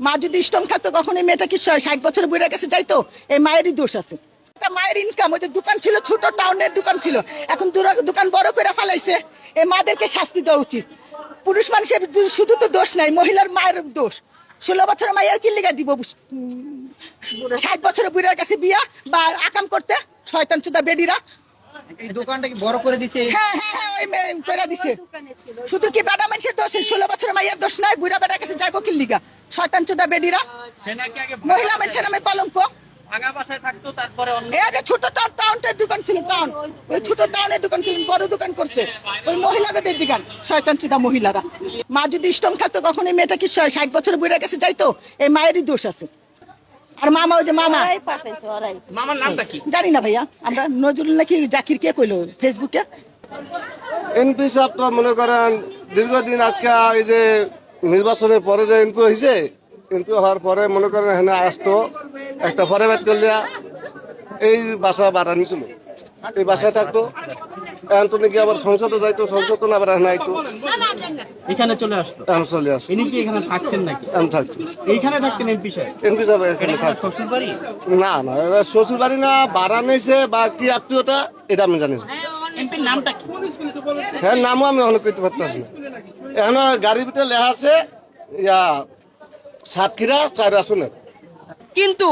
মা যদি স্ট্রং থাকতো কখন এই মেয়েটা কি 60 বছর বুড়ার কাছে যাইতো? এই মায়েরই দোষ আছে। মায়ের ইনকাম, ওই যে দোকান ছিল, ছোট টাউনের দোকান ছিল, এখন দোকান বড় করে ফেলাইছে। এই মাদেরকে শাস্তি দেওয়া উচিত। পুরুষ মানুষের শুধু তো দোষ নাই, মহিলার মায়ের দোষ। 16 বছরের মায়ের কি লিগা দিব 60 বছরের বুড়ার কাছে বিয়া বা আকাম করতে? শয়তান চুদা বেডিরা। এই দোকানটা কি বড় করে দিছে? হ্যাঁ হ্যাঁ হ্যাঁ, ওই করে দিছে। শুধু কি বেটা মানুষের দোষ? 16 বছরের মায়ের দোষ নয়? বুড়া বেটার কাছে যাইবো কি লিগা? শয়তান চুদা বেডিরা। মহিলা মানুষের নামে কলঙ্ক। ভাঙা বাসায় থাকতো, তারপরে এই যে ছোট টাউনের দোকান ছিল, টাউন, ওই ছোট টাউনের দোকান ছিল, বড় দোকান করছে ওই মহিলাদের জিগান। শয়তান চুদা মহিলারা। মা যদি স্ট্রং থাকতো কখন এই মেয়েটা কি 60 বছর বুড়ার কাছে যাইতো? এই মায়েরই দোষ আছে। আর মামা, ওই যে মামা, মামার নামটা কি জানি না ভাইয়া আমরা। নজরুল নাকি জাকির কে কইলো ফেসবুকে। এমপি সাহেব তো মনে করেন দীর্ঘদিন আজকে এই যে নির্বাচনের পরে যে এমপি হয়েছে, এমপি হওয়ার পরে মনে করেন হ্যাঁ আসতো একটা পরে বাদ করলে এই বাসা ভাড়া নিছিল, এই বাসায় থাকতো। এখন তো নাকি আবার সংসদে যাইতো, সংসদ না আবার এখন আইতো, এখানে চলে আসতো। এখন চলে আসতো। ইনি কি এখানে থাকতেন নাকি? এখন থাকতো, এইখানে থাকতেন এমপি সাহেব? এমপি সাহেব এখানে থাকতো। শ্বশুর বাড়ি? না না, এরা শ্বশুর বাড়ি না, ভাড়া নিয়েছে বা কি আত্মীয়তা এটা আমি জানি না। এমপির নামটা কি? হ্যাঁ, নামও আমি অনেক করতে পারতেছি না। এখন গাড়ির ভিতরে লেখা আছে ইয়া সাতক্ষীরা 4 আসনের। কিন্তু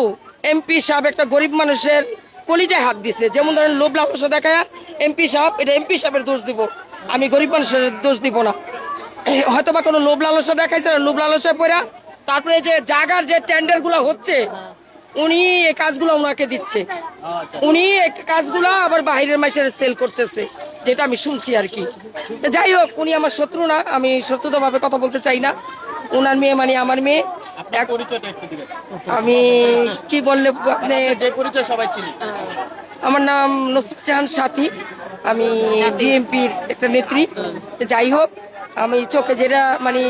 এমপি সাহেব একটা গরিব মানুষের কলিজায় হাত দিছে। যেমন ধরেন লোভ লালসা দেখায় এমপি সাহেব, এটা এমপি সাহেবের দোষ দিব, আমি গরিব মানুষের দোষ দিব না। হয়তো বা কোনো লোভ লালসা দেখাইছে, লোভ লালসা পড়া। তারপরে যে জাগার যে টেন্ডারগুলো হচ্ছে, উনি এই কাজগুলো ওনাকে দিচ্ছে, উনি এই কাজগুলো আবার বাইরের মাসের সেল করতেছে, যেটা আমি শুনছি আর কি। যাই হোক, উনি আমার শত্রু না, আমি শত্রুতাভাবে কথা বলতে চাই না। ওনার মেয়ে মানে আমার মেয়ে। আমি কি বললে আপনি? যে পরিচয় সবাই চিনি। আমার নাম নুসরাত জাহান সাথী, আমি বিএনপির একটা নেত্রী। যাই হোক, আমি চোখে যেটা মানে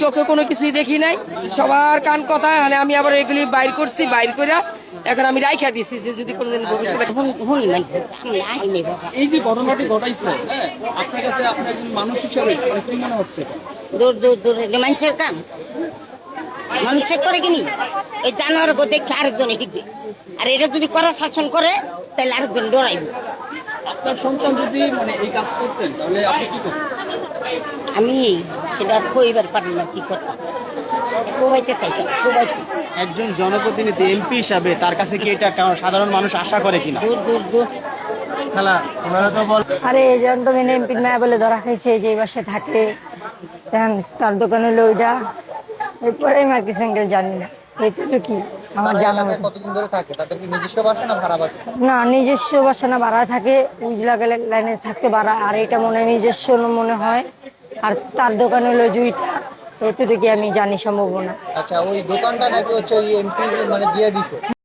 চোখে কোনো কিছুই দেখি নাই, সবার কান কথা। মানে আমি আবার এগুলি বাইর করছি, বাইর করে এখন আমি রাইখা দিছি যে যদি কোনোদিন ভবিষ্যতে। এই যে ঘটনাটি ঘটাইছে, হ্যাঁ, আপনার কাছে আপনার একজন মানুষ হিসেবে কি মনে হচ্ছে? দূর দূর দূর মানুষের কাম মানুষের করে কিনি। এই জানোয়ার গো দেখে আরেকজনে শিখবে, আর এটা যদি করা শাসন করে তাহলে আরেকজন ডরাইবে। আপনার সন্তান যদি মানে এই কাজ করতেন তাহলে আপনি কি করতেন? আমি এটা কইবার পারি না কি করতাম, কোবাইতে চাইতাম, কোবাইতে। একজন জনপ্রতিনিধি এমপি হিসাবে তার কাছে কি এটা সাধারণ মানুষ আশা করে কিনা? দূর দূর দূর। খেলা ওনারা তো বল। আরে এই যে তো এমপির মেয়ে বলে ধরা খাইছে, যে এই বাসায় থাকে, তার দোকান হলো ওইটা। এরপরে আমি আর কি সিঙ্গেল জানি না, এইটুকু কি আমার জানা মতো। কতদিন ধরে থাকে? তাদের কি নিজস্ব বাসা না ভাড়া বাসা? না, নিজস্ব বাসা না, ভাড়া থাকে। উজলা গেলে লাইনে থাকতে ভাড়া, আর এটা মনে হয় নিজস্ব মনে হয়। আর তার দোকান হলো জুইটা, এতটুকু আমি জানি সম্ভাবনা। আচ্ছা, ওই দোকানটা নাকি হচ্ছে ওই এমপি মানে দিয়ে দিছে।